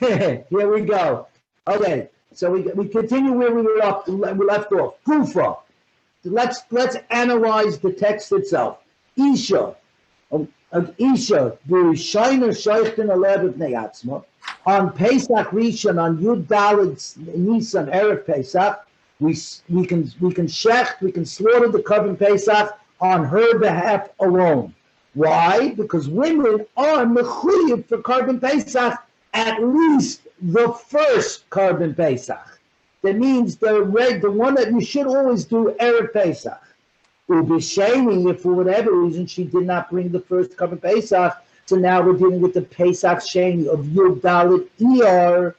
Here we go. Okay, so we continue where we left off. Kufa. Let's analyze the text itself. Isha. Isha, B'Rishayna Shaychten Alev B'nei Atzma. On Pesach Rishon, on Yud Daled Nisan Erev Pesach, we can shecht, we can slaughter the Korban Pesach on her behalf alone. Why? Because women are mechuyev for Korban Pesach at least the first Korban Pesach. That means the one that you should always do Erev Pesach. Ubisheni, if for whatever reason she did not bring the first Korban Pesach, so now we're dealing with the Pesach Sheni of Yud Dalet Iyar,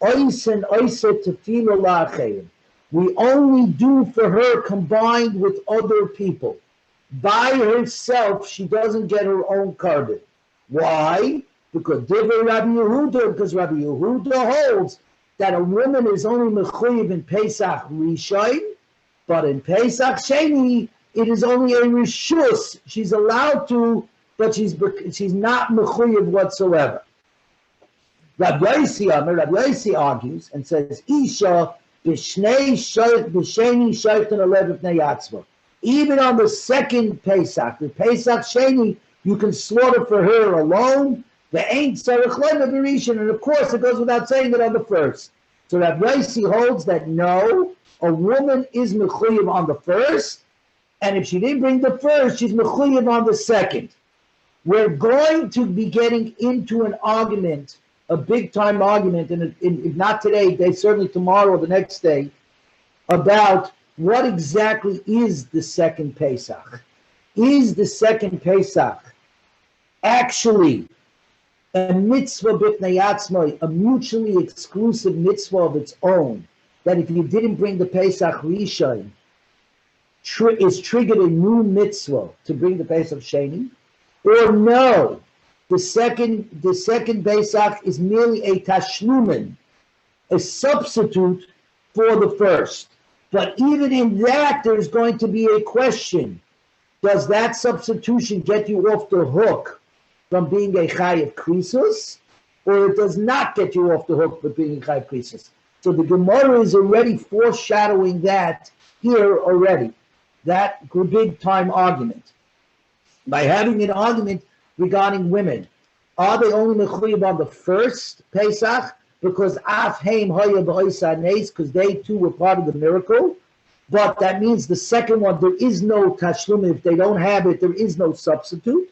Oisen Oiset Tefila La'achayim. We only do for her combined with other people. By herself, she doesn't get her own Korban. Why? Because Rabbi Yehuda holds that a woman is only mechuyev in Pesach Rishon, but in Pesach Sheni, it is only a rishus. She's allowed to, but she's not mechuyev whatsoever. Rabbi Yosi argues and says, Isha b'sheni shayten alev b'nei atzma. Even on the second Pesach, the Pesach Sheni, you can slaughter for her alone. The ain't tzarich lema b'rishon, and of course it goes without saying that on the first. So Rabbi Yosi holds that no, a woman is mechuyev on the first, and if she didn't bring the first, she's mechuyev on the second. We're going to be getting into an argument, a big-time argument, and if not today, certainly tomorrow or the next day, about what exactly is the second Pesach. Is the second Pesach actually a mitzvah b'tnei atzmai, a mutually exclusive mitzvah of its own, that if you didn't bring the Pesach Rishon, is triggered a new mitzvah to bring the Pesach Sheni? Or no, the second Pesach is merely a tashlumin, a substitute for the first. But even in that, there's going to be a question. Does that substitution get you off the hook from being a chayav krisus, or it does not get you off the hook for being a chayav krisus? So the Gemara is already foreshadowing that here already, that big time argument. By having an argument regarding women, are they only mechuyev on the first Pesach because af heim haya b'oisa nes, because they too were part of the miracle? But that means the second one, there is no tashlum. If they don't have it, there is no substitute.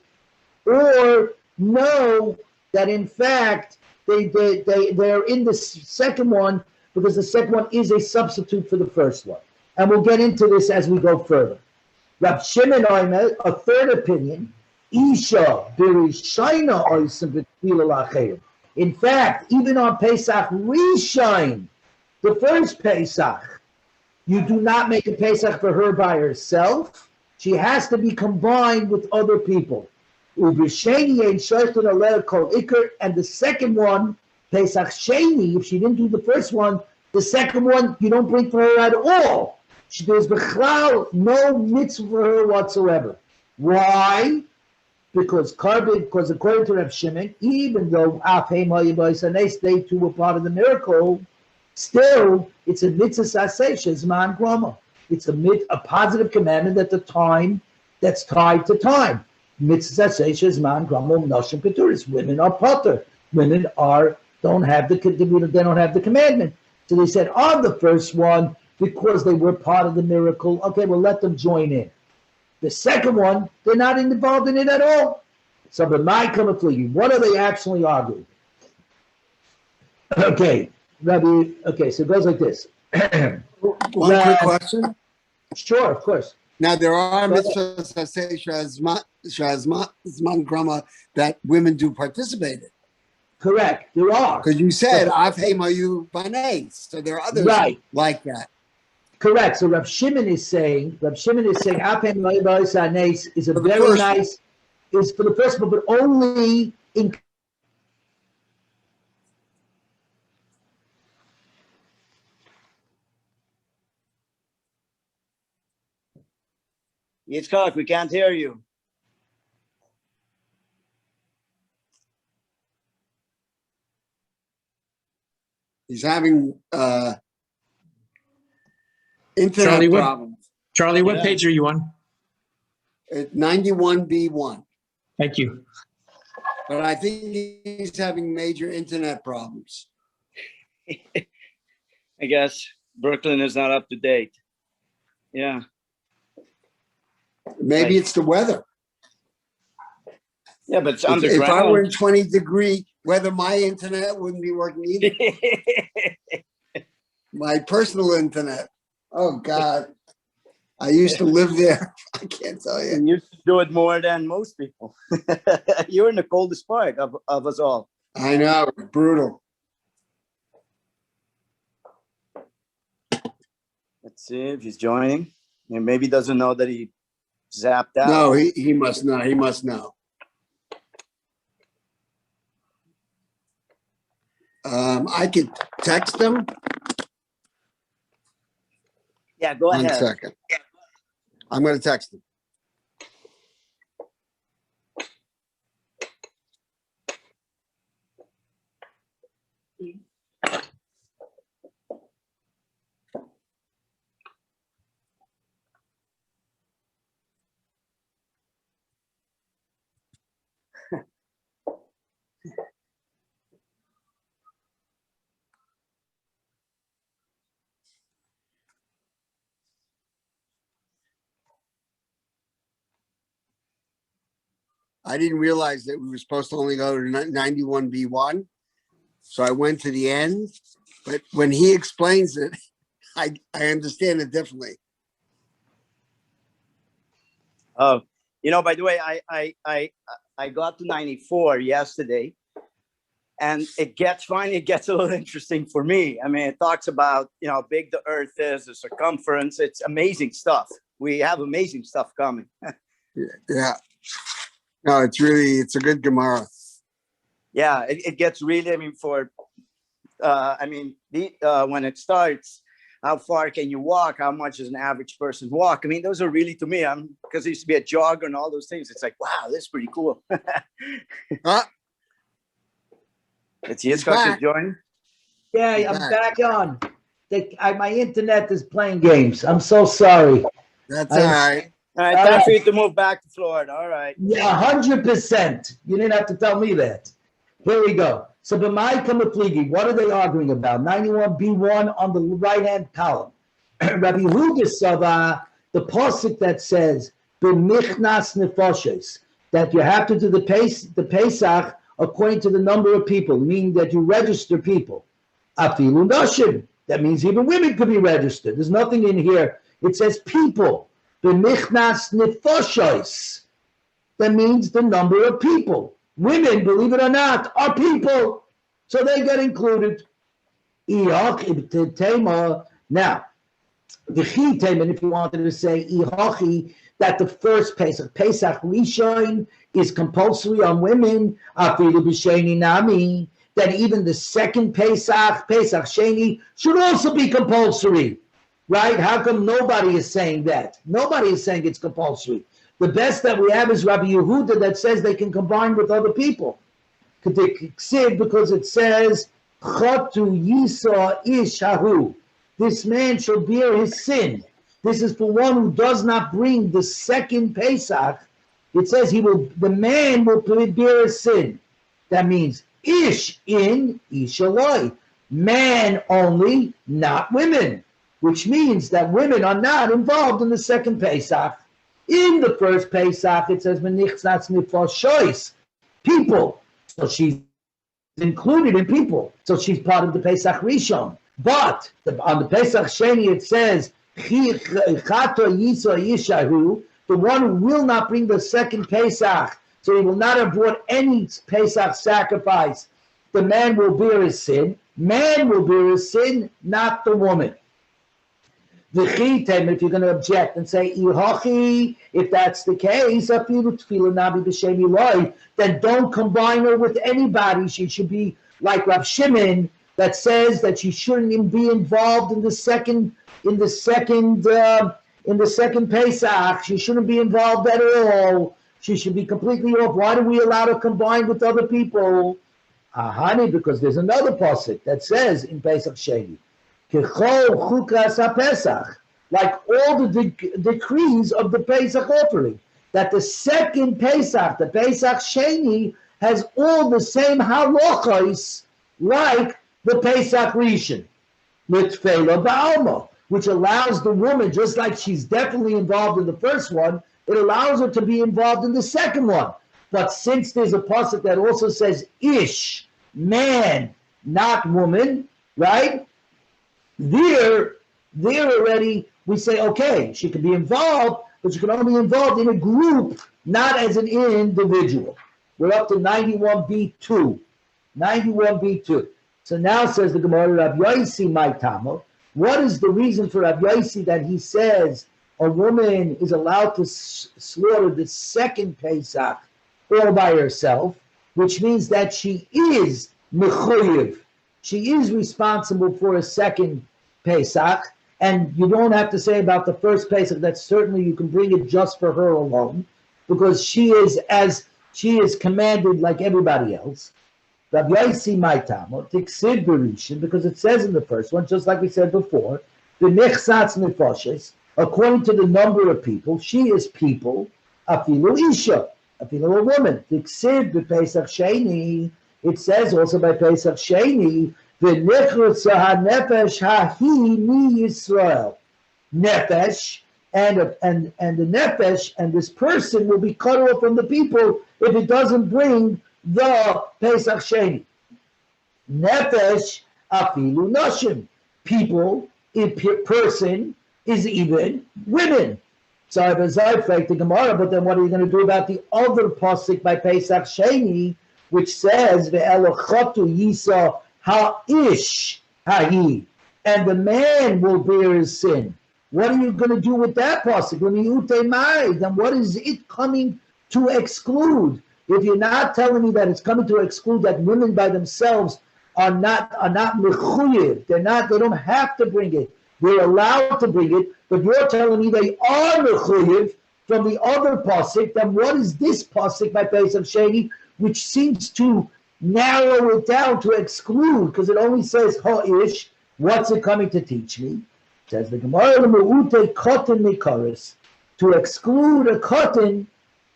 Or no, that in fact they're in the second one because the second one is a substitute for the first one. And we'll get into this as we go further. Rab Shimon Oimer, a third opinion, Isha b'rishayna oisim b'tefila la'achayim. In fact, even on Pesach Rishon, the first Pesach, you do not make a Pesach for her by herself. She has to be combined with other people. And the second one, Pesach Sheni, if she didn't do the first one, the second one you don't bring for her at all. There's no mitzvah for her whatsoever. Why? Because according to Reb Shimon, even though they too were part of the miracle, still it's a mitzvah saseh zman grama. It's a positive commandment at the time that's tied to time. Mitzvah saseh zman grama nashim keturis. Women are potter. Women don't have the commandment. So they said on the first one, because they were part of the miracle, okay, well let them join in. The second one, they're not involved in it at all. So the Ma'ikam Afligi, what are they actually arguing? Okay, Rabbi, so it goes like this. One quick question? Sure, of course. Now there are mitzvahs that say Shazman Grama that women do participate in. Correct, there are. Because you said, Avhei Mayu Banais. So there are others like that. Correct. So Rav Shimon is saying, Apen Ma'ibaris is a very nice, is for the first one, but only in. Yitzchak, we can't hear you. He's having internet problems. Charlie, what page are you on? 91B1. Thank you. But I think he's having major internet problems. I guess Brooklyn is not up to date. Yeah. Maybe it's the weather. Yeah, but it's underground. If I were in 20-degree weather, my internet wouldn't be working either. My personal internet. Oh, God. I used to live there. I can't tell you. You used to do it more than most people. You're in the coldest part of us all. I know. Brutal. Let's see if he's joining. And maybe he doesn't know that he zapped out. No, he must know. He must know. I could text him. Yeah, go ahead. 1 second. I'm going to text him. I didn't realize that we were supposed to only go to 91B1. So I went to the end. But when he explains it, I understand it differently. Oh, by the way, I got to 94 yesterday, and it gets a little interesting for me. I mean, it talks about, how big the earth is, the circumference. It's amazing stuff. We have amazing stuff coming. Yeah. No, it's a good Gemara. Yeah, it gets really, when it starts, how far can you walk? How much does an average person walk? Those are really, to me, because I used to be a jogger and all those things. It's like, wow, this is pretty cool. It's Yitzchak joining. Yeah, I'm back on. My internet is playing games. I'm so sorry. That's all right. All right, time for you to move back to Florida. All right. Yeah, 100%. You didn't have to tell me that. Here we go. So, B'mai Kamapligi, what are they arguing about? 91B1 on the right-hand column. Rabbi Yehuda Sava, the pasuk that says, B'michnas nefoshes, that you have to do the Pesach according to the number of people, meaning that you register people. Afilu nashim, that means even women could be registered. There's nothing in here. It says people. B'michnas nefoshes, that means the number of people. Women, believe it or not, are people. So they get included. Now, the and if you wanted to say that the first Pesach Rishon is compulsory on women, that even the second Pesach Sheni, should also be compulsory. Right? How come nobody is saying that? Nobody is saying it's compulsory. The best that we have is Rabbi Yehuda that says they can combine with other people. Because it says, Chotu Yisa Ishahu. This man shall bear his sin. This is for one who does not bring the second Pesach. It says the man will bear his sin. That means Ish in Ishaloi. Man only, not women. Which means that women are not involved in the second Pesach. In the first Pesach, it says, people. So she's included in people. So she's part of the Pesach Rishon. But on the Pesach Sheni, it says, the one who will not bring the second Pesach, so he will not have brought any Pesach sacrifice, the man will bear his sin. Man will bear his sin, not the woman. If you're going to object and say, if that's the case, then don't combine her with anybody. She should be like Rav Shimon that says that she shouldn't even be involved in the second Pesach. She shouldn't be involved at all. She should be completely off. Why do we allow to combine with other people? Ahani, because there's another pasuk that says in Pesach Sheni, Kechol chukas haPesach, like all the decrees of the Pesach offering, that the second Pesach, the Pesach Sheni, has all the same halachos like the Pesach Rishon, Mitfela Ba'alma, which allows the woman, just like she's definitely involved in the first one, it allows her to be involved in the second one. But since there's a pasuk that also says ish, man, not woman, right? There already we say, okay, she can be involved, but she can only be involved in a group, not as an individual. We're up to 91b2. 91b2. So now says the Gemara, Rav Yosi my Tamo. What is the reason for Rav Yosi that he says a woman is allowed to slaughter the second Pesach all by herself, which means that she is mechuyev. She is responsible for a second Pesach, and you don't have to say about the first Pesach that certainly you can bring it just for her alone, because she is commanded like everybody else. Rabbi Yosi Maitamo, Tiksiv Berishin, because it says in the first one, just like we said before, the Nechsatz Nefoshes, according to the number of people, she is people, Afilu Isha, Afilu a woman. Tiksiv Pesach Sheni, it says also by Pesach Sheni, the Nechutza HaNefesh HaHi Mi Yisrael. Nefesh, and the Nefesh, and this person will be cut off from the people if it doesn't bring the Pesach Sheni. Nefesh afilu nashim. People, person is even women. So I was like the Gemara, but then what are you going to do about the other pasuk by Pesach Sheni, which says ve'elochatu yisa ha'ish ha'i, and the man will bear his sin. What are you going to do with that pasuk? Then what is it coming to exclude? If you're not telling me that it's coming to exclude that women by themselves are not mechuyev, they don't have to bring it, they're allowed to bring it, but you're telling me they are mechuyev from the other pasuk, then what is this pasuk by Pesach Sheni, which seems to narrow it down to exclude, because it only says ha'ish. What's it coming to teach me? It says the Gemara Me'ute Kotin Mikaris, to exclude a Kotin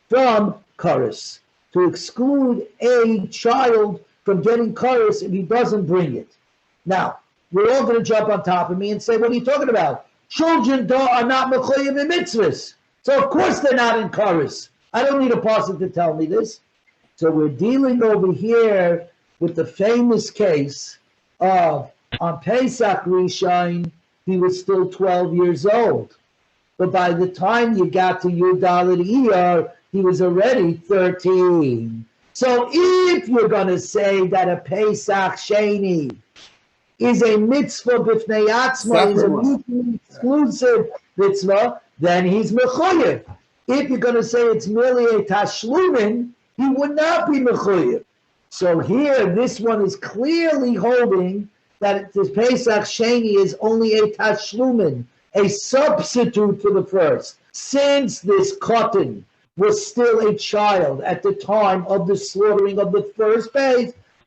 from Karis, to exclude a child from getting kares if he doesn't bring it. Now, we're all going to jump on top of me and say, what are you talking about? Children are not mechuyev in mitzvahs. So of course they're not in kares. I don't need a pasuk to tell me this. So we're dealing over here with the famous case of, on Pesach Rishon, he was still 12 years old. But by the time you got to Yudalad Iyar, he was already 13. So if you're going to say that a Pesach Sheni is a mitzvah b'fnei atzma, is a mutually exclusive mitzvah, then he's mechuyev. If you're going to say it's merely a tashlumin, he would not be mechuyev. So here, this one is clearly holding that the Pesach Sheni is only a tashlumin, a substitute for the first. Since this cotton was still a child at the time of the slaughtering of the first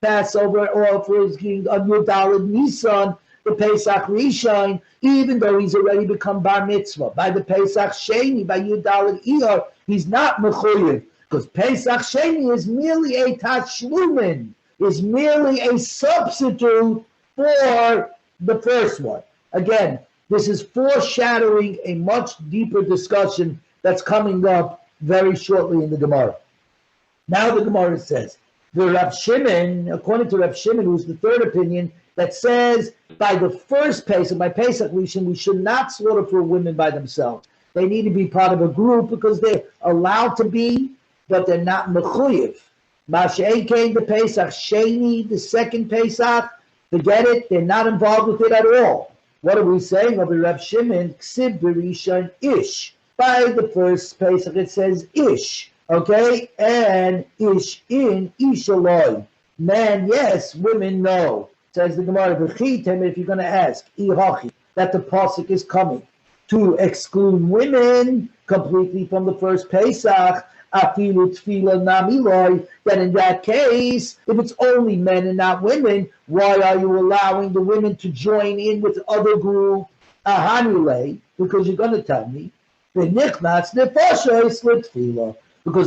Passover offering on Yudalad Nisan, the Pesach Rishon, even though he's already become bar mitzvah. By the Pesach Sheni, by Yudalad Iyar, he's not mechuyev, because Pesach Sheni is merely a tashlumin, is merely a substitute for the first one. Again, this is foreshadowing a much deeper discussion that's coming up very shortly in the Gemara. Now the Gemara says, the Rav Shimon, according to Rav Shimon, who's the third opinion, that says by the first Pesach, by Pesach Rishon, we should not slaughter for women by themselves. They need to be part of a group because they're allowed to be, but they're not mechuyev. Masha'en came the Pesach Sheni, the second Pesach, forget it, they're not involved with it at all. What are we saying? Of the Rav Shimon, Ksiv Berishan Ish. By the first Pesach, it says ish, okay? And ish in, ish aloi. Man, yes, women, no. Says the Gemara, if you're going to ask, ihachi, that the pasuk is coming to exclude women completely from the first Pesach. afilu tefila namiloi, then in that case, if it's only men and not women, why are you allowing the women to join in with the other group? Ahanule, because you're going to tell me, because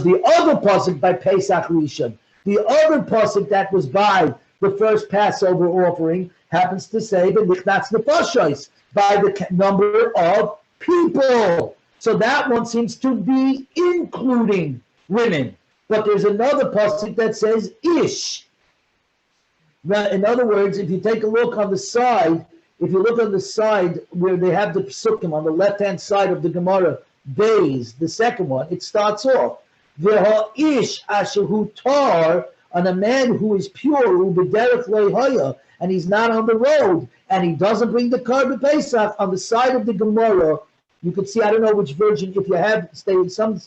the other pasuk by Pesach Rishon, the other pasuk that was by the first Passover offering, happens to say the nichnatz nefashos, by the number of people. So that one seems to be including women. But there's another pasuk that says ish. Now, in other words, if you take a look on the side, if you look on the side where they have the psukim on the left-hand side of the Gemara, Beis, the second one, it starts off, V'ha'ish ashehu tar, on a man who is pure, who b'derech leihaya, and he's not on the road, and he doesn't bring the carbon Pesach, on the side of the Gemara, you could see, I don't know which version, if you have, some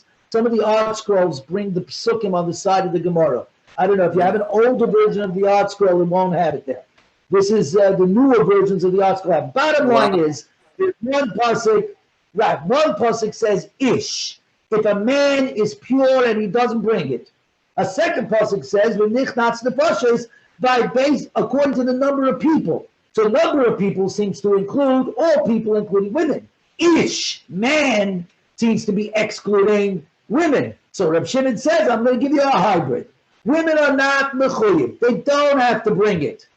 of the art scrolls bring the psukim on the side of the Gemara. I don't know, if you have an older version of the art scroll, it won't have it there. This is the newer versions of the art scroll. Bottom line is, there's one pasuk, right, one pasuk says ish, if a man is pure and he doesn't bring it. A second pasuk says, "V'nichnatz nefashos," by base according to the number of people. So number of people seems to include all people, including women. Ish, man, seems to be excluding women. So Reb Shimon says, I'm going to give you a hybrid. Women are not mechuyev. They don't have to bring it.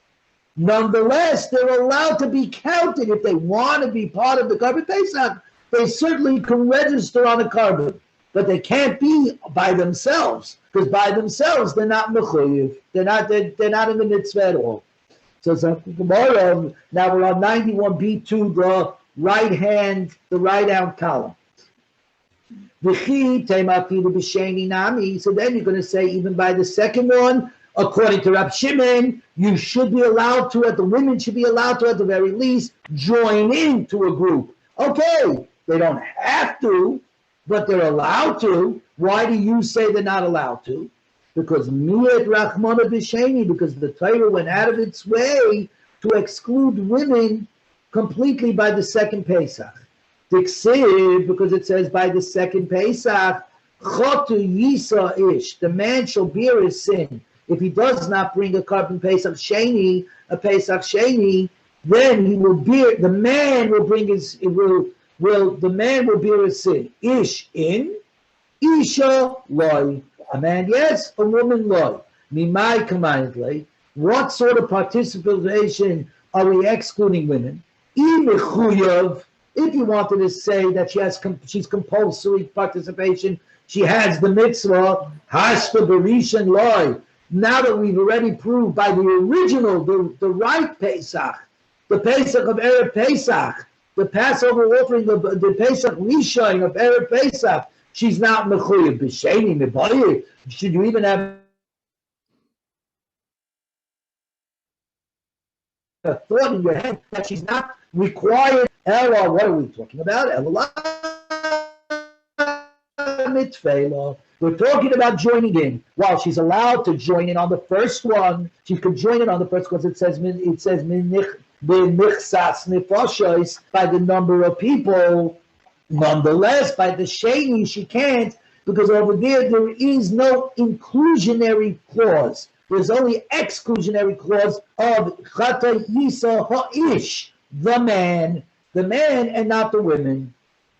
Nonetheless, they're allowed to be counted if they want to be part of the carbon Pesach. They certainly can register on a carbon, but they can't be by themselves, because by themselves they're not mechuyev. They're not in the mitzvah at all. So tomorrow, now we're on 91b2, the right hand column. So then you're going to say, even by the second one, according to Rab Shimon, you should be allowed to, the women should be allowed to, at the very least, join into a group. Okay, they don't have to, but they're allowed to. Why do you say they're not allowed to? Because miyat rachmana b'sheni, because the Torah went out of its way to exclude women completely by the second Pesach. Diksiv, because it says by the second Pesach, chotu yisa ish, the man shall bear his sin. If he does not bring a carbon Pesach Sheni, then he will bear, the man will bring his, the man will bear his sin. Ish in, isha loy. A man yes, a woman loy. Mimai commandedly. What sort of participation are we excluding women? If you wanted to say that she's compulsory participation, she has the mitzvah, hashta berishan loy. Now that we've already proved by the original, the right Pesach, the Pesach of Erev Pesach, the Passover offering, the Pesach Rishon of Erev Pesach, she's not mechuyev b'sheni mebayir. Should you even have a thought in your head that she's not required? Ella, what are we talking about? Ella mitzvah. We're talking about joining in. While she's allowed to join in on the first one, she could join in on the first one. It says b'nichsas nefashos, by the number of people. Nonetheless, by the sheni, she can't, because over there is no inclusionary clause. There's only exclusionary clause of chata yisa ha'ish, the man, and not the women.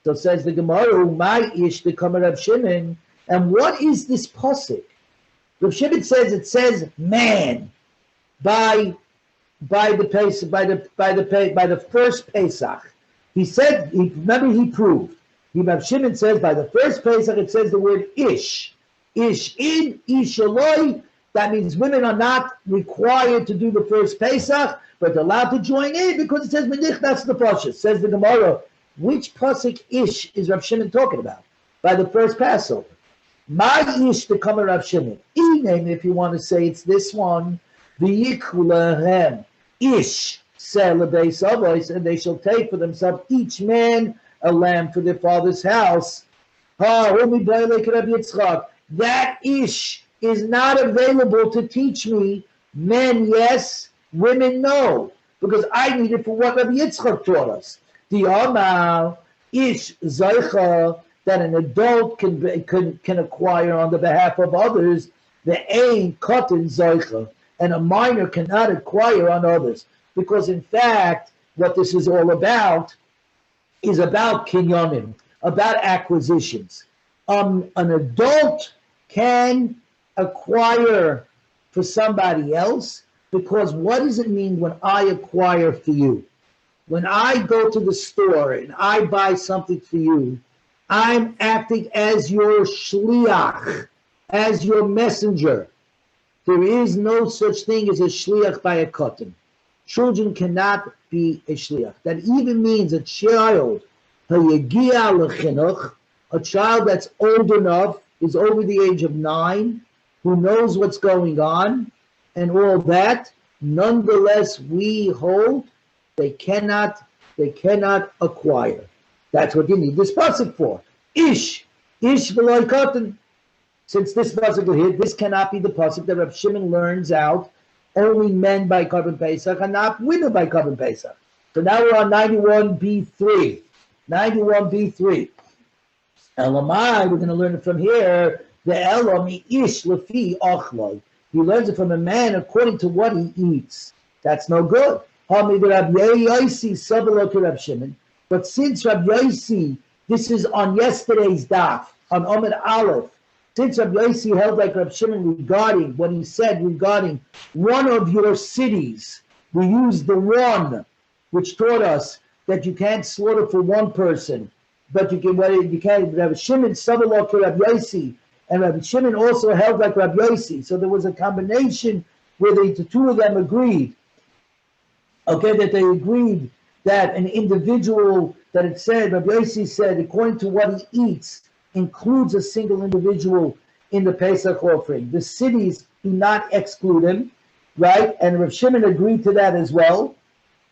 So says the Gemara, my ish, the Kamar Rab Shimon. And what is this pasuk? Rab Shimon says it says man by the Pesach, by the first Pesach. He said, remember he proved. Rab Shimon says by the first Pesach it says the word ish. Ish in, ish aloi. That means women are not required to do the first Pesach, but they're allowed to join in because it says menichnas nefashos. Says the Gemara, which pasuk ish is Rab Shimon talking about? By the first Passover. My ish to come Rab Shimon. E-name, if you want to say it's this one, v'yikulahem ish sell a base of us, and they shall take for themselves each man a lamb for their father's house. That ish is not available to teach me men yes, women no, because I need it for what Rabbi Yitzchak taught us. The Amal ish zaycha, that an adult can acquire on the behalf of others, the ein katan zoicha, and a minor cannot acquire on others. Because in fact, what this is all about is about kinyanim, about acquisitions. An adult can acquire for somebody else, because what does it mean when I acquire for you? When I go to the store and I buy something for you, I'm acting as your shliach, as your messenger. There is no such thing as a shliach by a katan. Children cannot be a shliach. That even means a child, a child that's old enough, is over the age of 9, who knows what's going on and all that. Nonetheless, we hold they cannot acquire. That's what you need this pasuk for. Ish v'loy katan. Since this pasuk here, this cannot be the pasuk that Reb Shimon learns out. Only men by Korban Pesach and not women by Korban Pesach. So now we're on 91b3. 91b3. Elamai, we're going to learn it from here. The Elami ish lefi ochloi. He learns it from a man according to what he eats. That's no good. But since Rabbi Yossi, this is on yesterday's daf, on Omid Aleph, since Rabbi Yossi held like Rabbi Shimon regarding what he said regarding one of your cities, we use the one, which taught us that you can't slaughter for one person, but you can. Rabbi Shimon Sabalok to Rabbi Yossi, and Rabbi Shimon also held like Rabbi Yossi. So there was a combination where the two of them agreed. Okay, that they agreed that an individual, that it said, Rabbi Yossi said, according to what he eats, includes a single individual in the Pesach offering. The cities do not exclude him, right? And Rav Shimon agreed to that as well,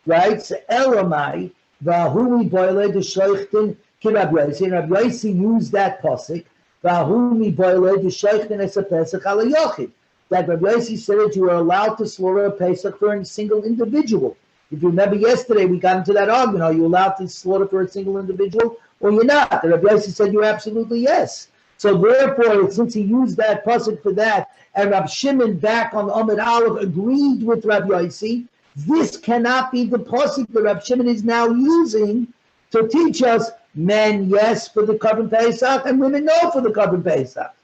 right? So Elamai, Vahumi boile de shoichtin ki Rabbi Yossi. And Rabbi Yossi used that pasuk, Vahumi boile de shoichtin es a Pesach ala yochid. That Rabbi Yossi said that you are allowed to slaughter a Pesach for a single individual. If you remember yesterday, we got into that argument. Are you allowed to slaughter for a single individual or you're not? And Rabbi Yossi said you're absolutely yes. So therefore, since he used that pasuk for that, and Rabbi Shimon back on Amud Aleph agreed with Rabbi Yossi, this cannot be the pasuk that Rabbi Shimon is now using to teach us men yes for the Korban Pesach and women no for the Korban Pesach.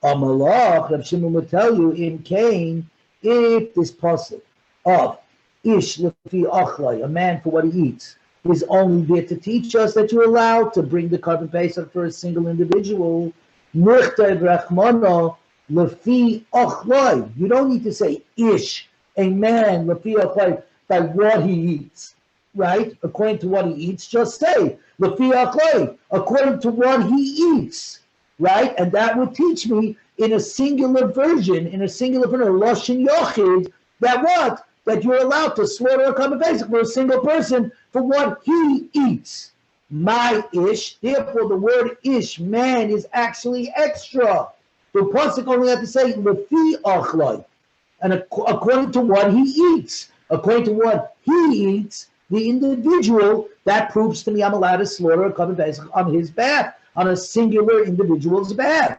Amalach, Rabbi Shimon will tell you in Cain, if this pasuk of Ish lefi achlai, a man for what he eats, is only there to teach us that you're allowed to bring the Korban Pesach for a single individual. Nichtav rachmana lefi achlai. You don't need to say ish, a man lefi achlai, by what he eats, right? According to what he eats, just say lefi achlai, according to what he eats, right? And that would teach me in a singular version, lashon yochid, that what? That you're allowed to slaughter a Korban Pesach for a single person for what he eats. My ish, therefore the word ish, man, is actually extra. The pasuk only have to say lefi achlai, and according to what he eats. According to what he eats, the individual, that proves to me I'm allowed to slaughter a Korban Pesach on his behalf, on a singular individual's behalf.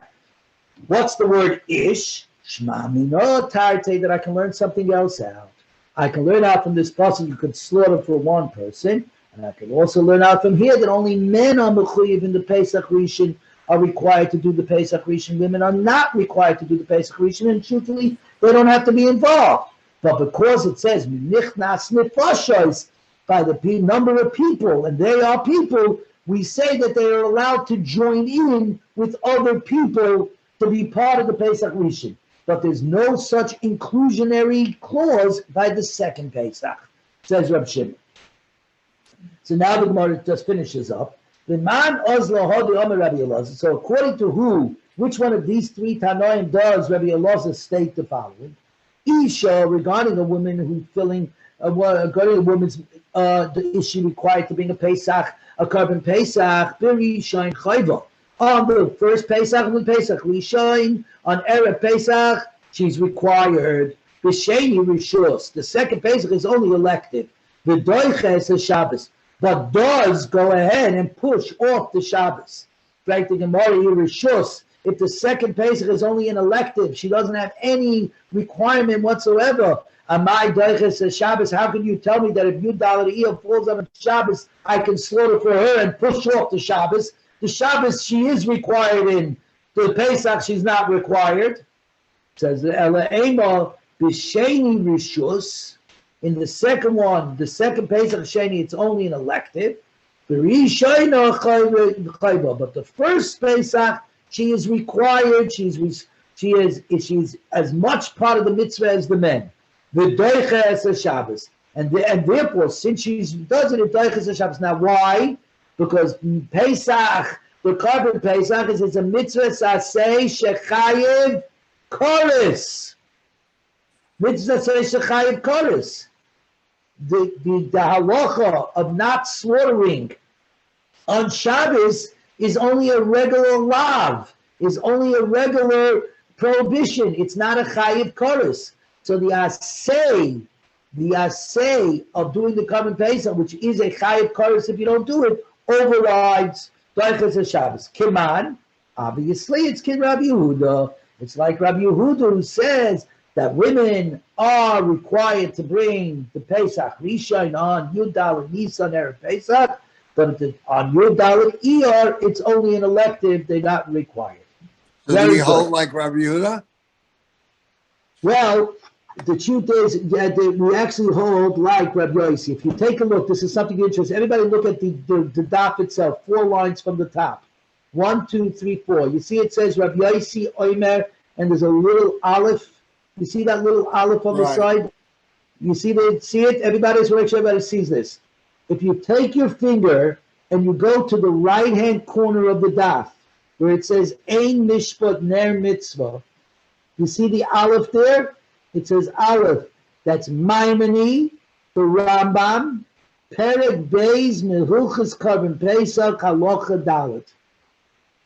What's the word ish? Shma mino tarte, that I can learn something else out. I can learn out from this pasuk you could slaughter for one person, and I can also learn out from here that only men are mechuyev in the Pesach Rishon are required to do the Pesach Rishon. Women are not required to do the Pesach Rishon, and truthfully, they don't have to be involved. But because it says nichnas nefashos, by the number of people, and they are people, we say that they are allowed to join in with other people to be part of the Pesach Rishon. But there's no such inclusionary clause by the second Pesach, says Reb Shimon. So now the Gemara just finishes up. So according to who, which one of these three Tanoim does Rabbi Elazar state the following? Isha, regarding a woman who's regarding a woman's, is she required to bring a Pesach, a Korban Pesach, Biri Shain Chayva. On the first Pesach, on Pesach Rishon, on Erev Pesach, she's required. B'Sheni Rishus. The second Pesach is only elective. The Doiches is Shabbos, but does go ahead and push off the Shabbos. Right, the Gemara Rishus. If the second Pesach is only an elective, she doesn't have any requirement whatsoever. Amai Deiches Shabbos. How can you tell me that if Yud Dalet Iyar falls on Shabbos, I can slaughter for her and push off the Shabbos? The Shabbos she is required in. The Pesach she's not required. It says Ela Ema B'Sheni Rishus. In the second one, the second Pesach Sheni, it's only an elective. But the first Pesach, she is required. She's as much part of the mitzvah as the men. The Doiches as Shabbos, and therefore, since she does it in Doiches as Shabbos, now why? Because Pesach, the carbon Pesach, is a mitzvah sasei shechayev koris. Mitzvah sasei shechayev koris. The halacha of not slaughtering on Shabbos is only a regular lav, is only a regular prohibition. It's not a chayiv koros. So the asay of doing the carbon pesach, which is a chayiv koros if you don't do it, overrides Doiches Shabbos. Kiman, obviously it's Kin Rabbi Yehuda. It's like Rabbi Yehuda who says that women are required to bring the Pesach Rishon on Yud Dalet Nisan Erev Pesach, but on Yud Dalet Iyar, it's only an elective, they're not required. So do we hold like Rabbi Yehuda? Well, the truth is that we actually hold like Rabbi Yossi. If you take a look, this is something interesting. Everybody look at the daf itself, 4 lines from the top. 1, 2, 3, 4. You see it says Rabbi Yossi Omer, and there's a little aleph. You see that little aleph on the side? You see it? Everybody's make sure everybody sees this. If you take your finger and you go to the right-hand corner of the daf, where it says Ein Mishpat Ner Mitzvah, you see the aleph there? It says aleph. That's Maimoni, the Rambam, Perek Beis Mehilchas Carbon Pesach Halacha Dalet.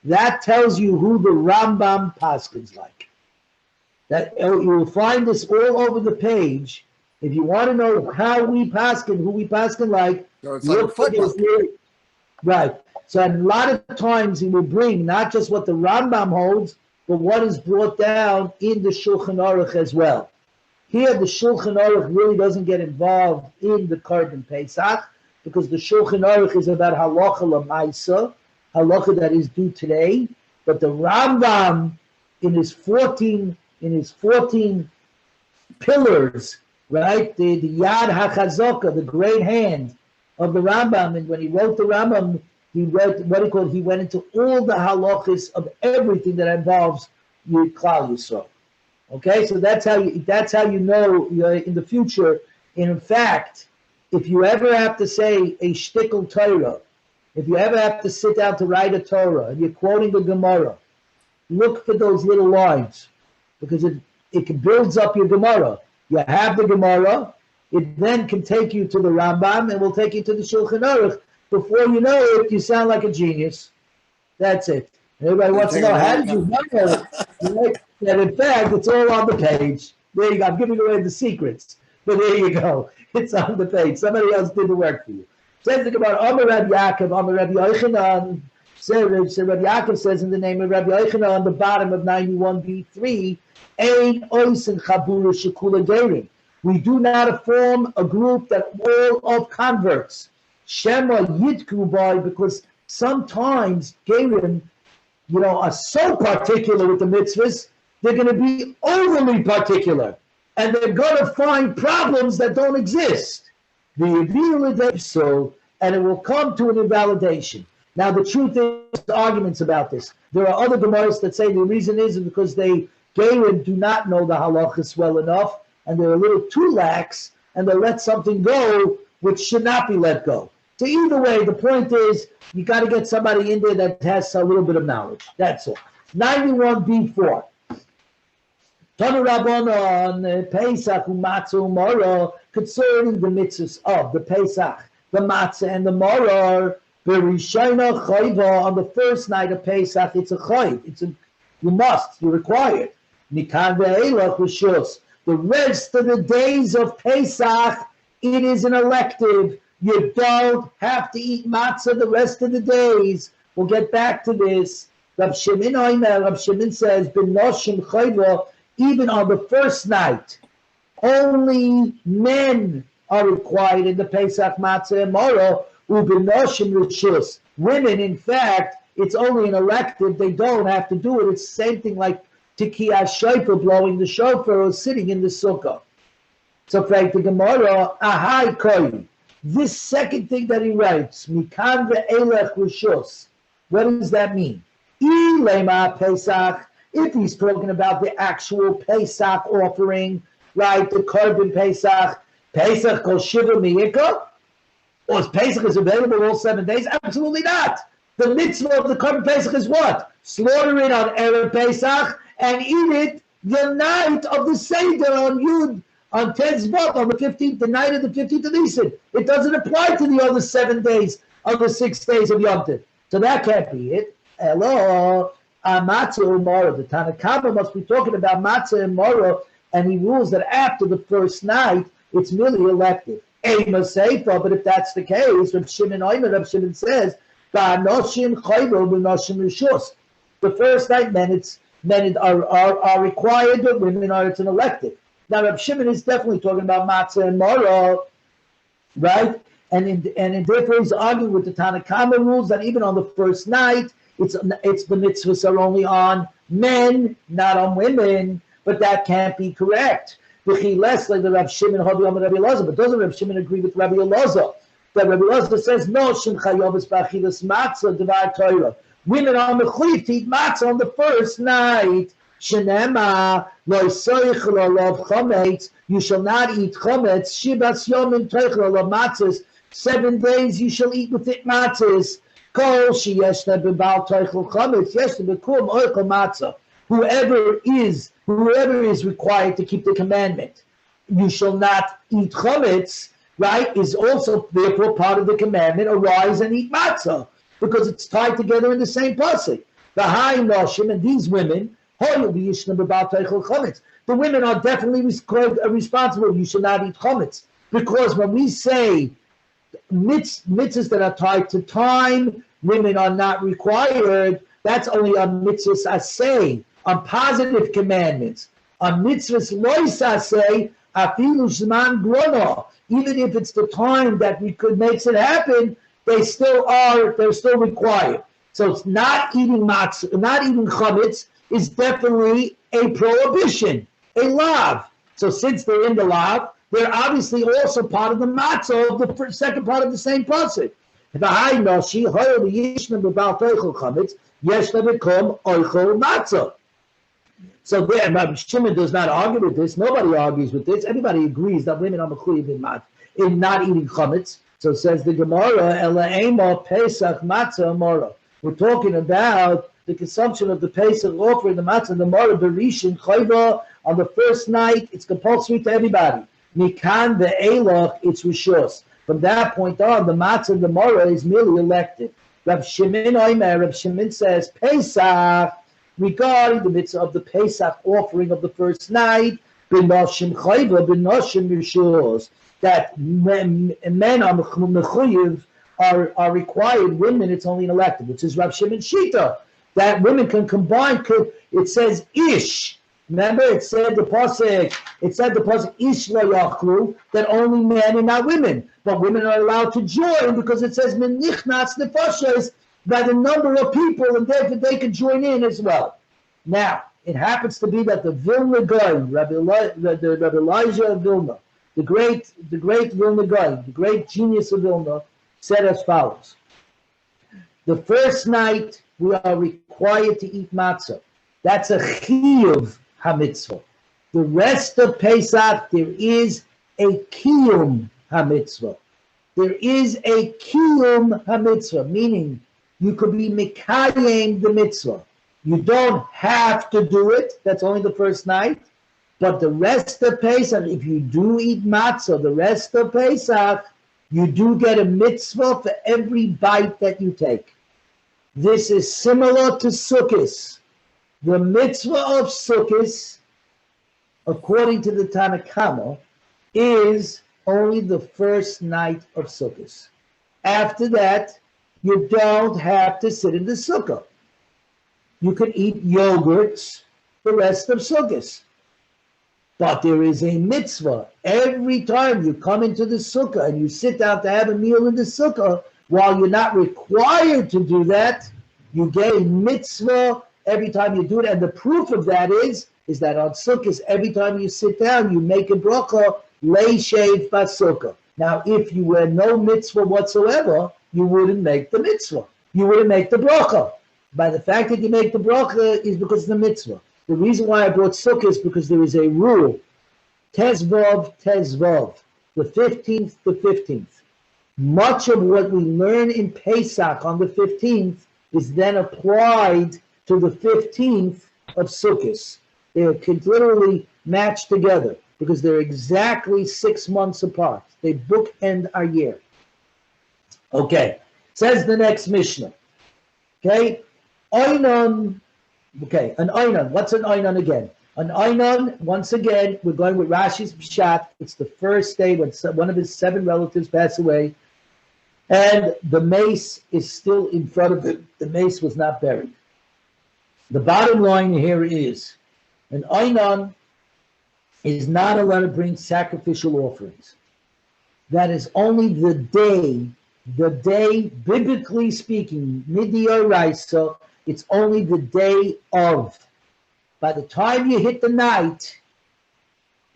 That tells you who the Rambam paskins like. That you will find this all over the page. If you want to know how we paskin, who we paskin like, so it's like a footnote. Right. So a lot of times he will bring not just what the Rambam holds, but what is brought down in the Shulchan Aruch as well. Here, the Shulchan Aruch really doesn't get involved in the Carbon Pesach because the Shulchan Aruch is about halacha l'maisa, halacha that is due today. But the Rambam, in his 14 pillars, right? The Yad HaChazaka, the great hand of the Rambam, and when he wrote the Rambam, he wrote he went into all the halachas of everything that involves Klal Yisrael. Okay, so that's how you know in the future. In fact, if you ever have to say a shtickle Torah, if you ever have to sit down to write a Torah and you're quoting the Gemara, look for those little lines because it builds up your Gemara. You have the Gemara, it then can take you to the Rambam and will take you to the Shulchan Aruch. Before you know it, you sound like a genius. That's it. Everybody wants to know, how did you know it? That in fact, it's all on the page. There you go. I'm giving away the secrets. But there you go. It's on the page. Somebody else did the work for you. Says the Gemara, Amar Rabbi Yaakov, Amar Rabbi Yochanan. So Rabbi Yaakov says in the name of Rabbi Yochanan on the bottom of 91b3, Ein oisen chabura shekula gerim. We do not form a group that all of converts. Shema yitku by, because sometimes gerim, are so particular with the mitzvahs, they're going to be overly particular, and they're going to find problems that don't exist. And it will come to an invalidation. Now, the truth is, the arguments about this. There are other Gemaras that say the reason is because they do not know the halachas well enough, and they're a little too lax, and they let something go which should not be let go. So either way, the point is, you got to get somebody in there that has a little bit of knowledge. That's all. 91b4. Tanu Rabbanon Pesach u'matzah u'morah, concerning the mitzvahs of the Pesach, the matzah and the morah. Berishayna chayva, on the first night of Pesach, it's a chayv. You're required. Mikan ve'elach rishus. The rest of the days of Pesach, it is an elective. You don't have to eat matzah the rest of the days, We'll get back to this. Rab Shimon says, "B'noshim chayva," even on the first night, only men are required in the Pesach Matzah and Moro. U'b'noshim rishus. Women, in fact, it's only an elective. They don't have to do it. It's the same thing like Tikiyah Shofar, blowing the shofar, or sitting in the sukkah. So, Frank the Gemara, Ahai Koi. This second thing that he writes, Mikan ve'elech rishus. What does that mean? Ilema Pesach. If he's talking about the actual Pesach offering, right, the Korban Pesach, Pesach kol shiva miyika, or Pesach is available all 7 days? Absolutely not. The mitzvah of the Korban Pesach is what? Slaughter it on Erev Pesach and eat it the night of the Seder on Yud, on Tezvot, on the 15th, the night of the 15th of Nisan. It doesn't apply to the other 7 days of the 6 days of Yom Tov. So that can't be it. Hello, matzah and moro. The Tanna Kama must be talking about matzah and moro, and he rules that after the first night, it's merely elective. Ema seifa, but if that's the case, Reb Shimon says, "Ba'anoshim chayvo b'noshim rishus." The first night, men are required, but women are, it's an elective. Now, Reb Shimon is definitely talking about matzah and moro, right? And therefore he's arguing with the Tanna Kama rules that even on the first night, it's the mitzvahs are only on men, not on women, but that can't be correct. Less like the Rav Shimon Rabbi Elazar, but doesn't Rav Shimon agree with Rabbi Elazar? That Rabbi Elazar says no, Shim Chayovas B'Achilas Matzah Devar Torah. Women are mechuyev to eat matzah on the first night. Shenema lo yisoich lo lov chometz. You shall not eat chometz. Shivas yomim toichel lo matzahs. 7 days you shall eat with it matzahs. Kol sheyeshna b'bal toichel chometz yeshna b'kum oichel matzah. Whoever is required to keep the commandment, you shall not eat chometz, right, is also therefore part of the commandment, arise and eat matzah, because it's tied together in the same pasuk. The high noshim, and these women, the women are definitely responsible. You should not eat chometz, because when we say mitzvahs that are tied to time, women are not required. That's only on mitzvahs aseh, on positive commandments. On mitzvahs lois aseh, afilu zman grono. Even if it's the time that makes it happen, they're still required. So it's not eating matzah, not eating chametz is definitely a prohibition, a lav. So since they're in the lav, they're obviously also part of the matzah of the second part of the same pasuk. So there, Shimon does not argue with this. Nobody argues with this. Everybody agrees that women are mechuyev in not eating chametz. So says the Gemara, Ela Pesach Matzah Mora. We're talking about the consumption of the Pesach offering, the matzah and the Mora Berishin Chayva on the first night. It's compulsory to everybody. Mikan ve'elach, it's rishus. From that point on, the matzah and the Mora is merely elective. Rab Shimon says Pesach, regarding the mitzvah of the Pesach offering of the first night, B'noshim Chayva, B'noshim rishus. That men are mechuyev, are required. Women, it's only an elective, which is Rav Shimon Shita. That women can combine. It says ish. Remember, it said the pasuk ish lo yachlu, that only men and not women. But women are allowed to join because it says menichnas nefashos, by the number of people, and therefore they can join in as well. Now, it happens to be that the Vilna Gaon, Rabbi Elijah of Vilna, the great Vilna Gaon, the great genius of Vilna, said as follows: the first night we are required to eat matzah. That's a chiyuv hamitzvah. The rest of Pesach, there is a kiyum hamitzvah. There is a kiyum hamitzvah, meaning you could be mikayim the mitzvah. You don't have to do it. That's only the first night. But the rest of Pesach, if you do eat matzah, the rest of Pesach, you do get a mitzvah for every bite that you take. This is similar to Sukkot. The mitzvah of Sukkot, according to the Tanna Kama, is only the first night of Sukkot. After that, you don't have to sit in the sukkah. You can eat yogurts the rest of Sukkot. But there is a mitzvah. Every time you come into the sukkah and you sit down to have a meal in the sukkah, while you're not required to do that, you get a mitzvah every time you do it. And the proof of that is that on Sukkot, every time you sit down, you make a bracha, leishev basukkah. Now, if you were no mitzvah whatsoever, you wouldn't make the mitzvah. You wouldn't make the bracha. By the fact that you make the bracha is because of the mitzvah. The reason why I brought sukkah is because there is a rule. Tezvav, the 15th, the 15th. Much of what we learn in Pesach on the 15th is then applied to the 15th of Sukkot. They are literally matched together because they're exactly 6 months apart. They bookend our year. Okay, says the next Mishnah. Okay, Einon. Okay, an Einon. What's an Einon again? An Einon, once again, we're going with Rashi's Pshat. It's the first day when one of his 7 relatives passed away, and the mace is still in front of him. The mace was not buried. The bottom line here is, an Einon is not allowed to bring sacrificial offerings. That is only the day, biblically speaking, midioraisa, it's only the day of. By the time you hit the night,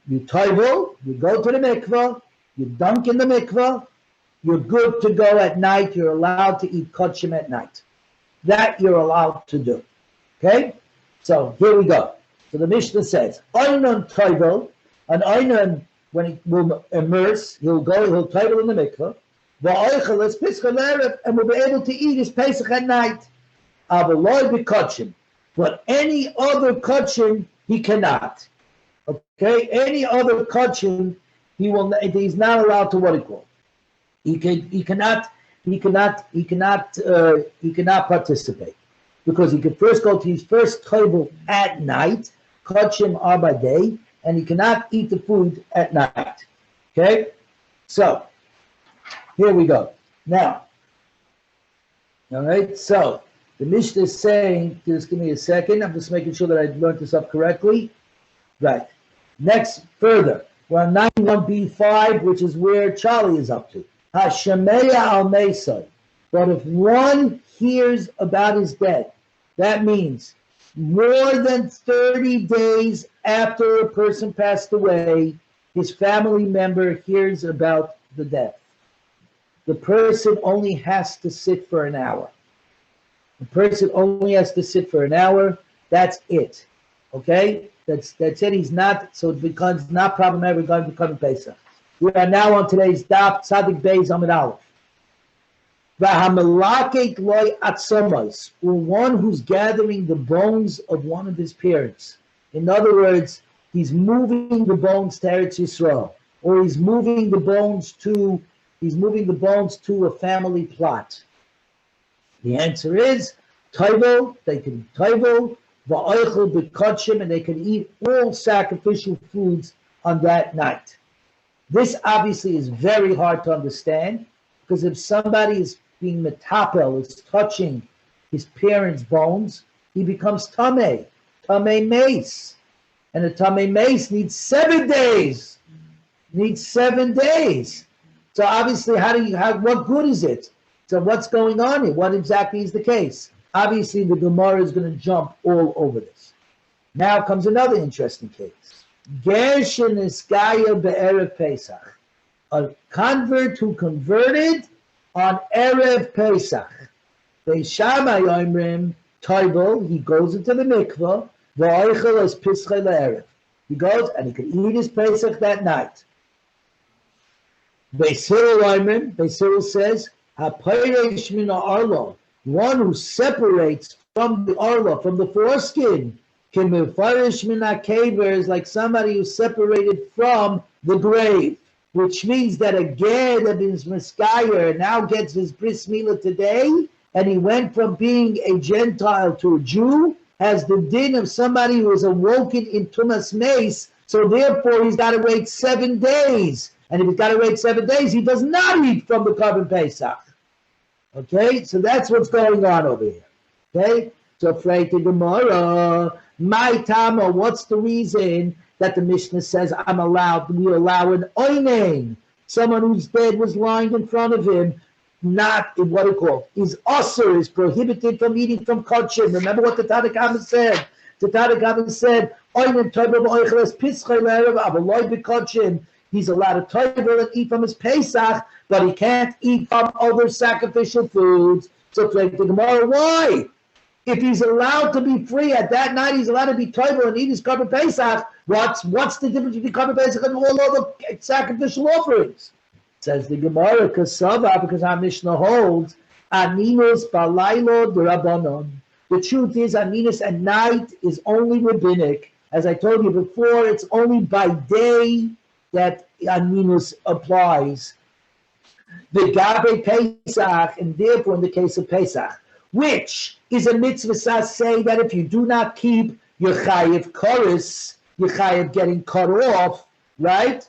you toivel, you go to the mikvah, you dunk in the mikvah, you're good to go at night. You're allowed to eat kachim at night. That you're allowed to do. Okay? So here we go. So the Mishnah says, Einon toivel, an Einon, when he will immerse, he'll toivel in the mikvah, and will be able to eat his Pesach at night. But any other kachim he cannot. Okay, any other kachim he's not allowed to what he called. He cannot participate because he could first go to his first table at night. Kachim are by day, and he cannot eat the food at night. Okay, so here we go. Now, all right, so the Mishnah is saying, just give me a second, I'm just making sure that I learned this up correctly. Right. Next, further, we're on 91b5, which is where Charlie is up to. Hashemeya al Mesai. But if one hears about his death, that means more than 30 days after a person passed away, his family member hears about the death. The person only has to sit for an hour. The person only has to sit for an hour. That's it. Okay? That's it. He's not, so it becomes not problematic regarding becoming Pesach. We are now on today's daf, Tzadik Beis Amid Aleph. V'hamelakek loy atzomas, or one who's gathering the bones of one of his parents. In other words, he's moving the bones to Eretz Yisrael, or he's moving the bones to a family plot. The answer is toivel. They can toivel va'oichel b'kachim, and they can eat all sacrificial foods on that night. This obviously is very hard to understand because if somebody is being metapel, is touching his parents' bones, he becomes tamei mace, and a tamei mace needs 7 days. So obviously, what good is it? So what's going on here? What exactly is the case? Obviously, the Gemara is going to jump all over this. Now comes another interesting case. Gershin Iskaya be'erev Pesach. A convert who converted on Erev Pesach. Be'shamay Yomrim Toivel, he goes into the mikvah, v'oichel es pischei le'erev. He goes and he can eat his Pesach that night. Beis Hillel says, HaPeiresh min ha'arlo, one who separates from the arlo, from the foreskin, Kimefarish min ha'kever, is like somebody who separated from the grave, which means that a ger that is miskayer now gets his bris milah today, and he went from being a Gentile to a Jew, has the din of somebody who was awoken in Tumas Mace, so therefore he's got to wait 7 days. And if he's got to wait 7 days, he does not eat from the Korban Pesach. Okay, so that's what's going on over here. Okay, so Freite Gemara, my Tama, what's the reason that the Mishnah says we allow an oinen, someone whose bed was lying in front of him, not in what it called, is usher, is prohibited from eating from kachim. Remember what the Tadakam said? The Tadakam said, oinen toivel b'oicheles pischei le'erev avaloi b'kachim. He's allowed to toivel and eat from his Pesach, but he can't eat from other sacrificial foods. So like the Gemara, why? If he's allowed to be free at that night, he's allowed to be toivel and eat his Korban Pesach. What's the difference between Korban Pesach and all other sacrificial offerings? Says the Gemara, because our Mishnah holds, Aninus balaylo d'Rabbanon. The truth is, Aninus at night is only rabbinic. As I told you before, it's only by day that Aninus applies. The Gabe Pesach, and therefore in the case of Pesach, which is a mitzvah say that if you do not keep your chayiv koris, your chayiv getting cut off, right?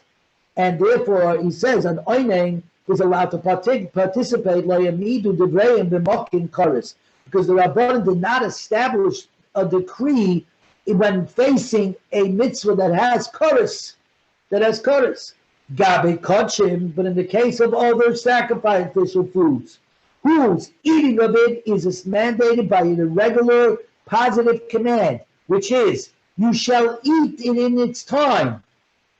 And therefore he says an oinen is allowed to participate lo yamidu devreim b'mokin koris, because the Rabbanan did not establish a decree when facing a mitzvah that has koris. Gabe kachim, but in the case of other sacrificial foods, whose eating of it is mandated by an irregular positive command, which is, you shall eat it in its time,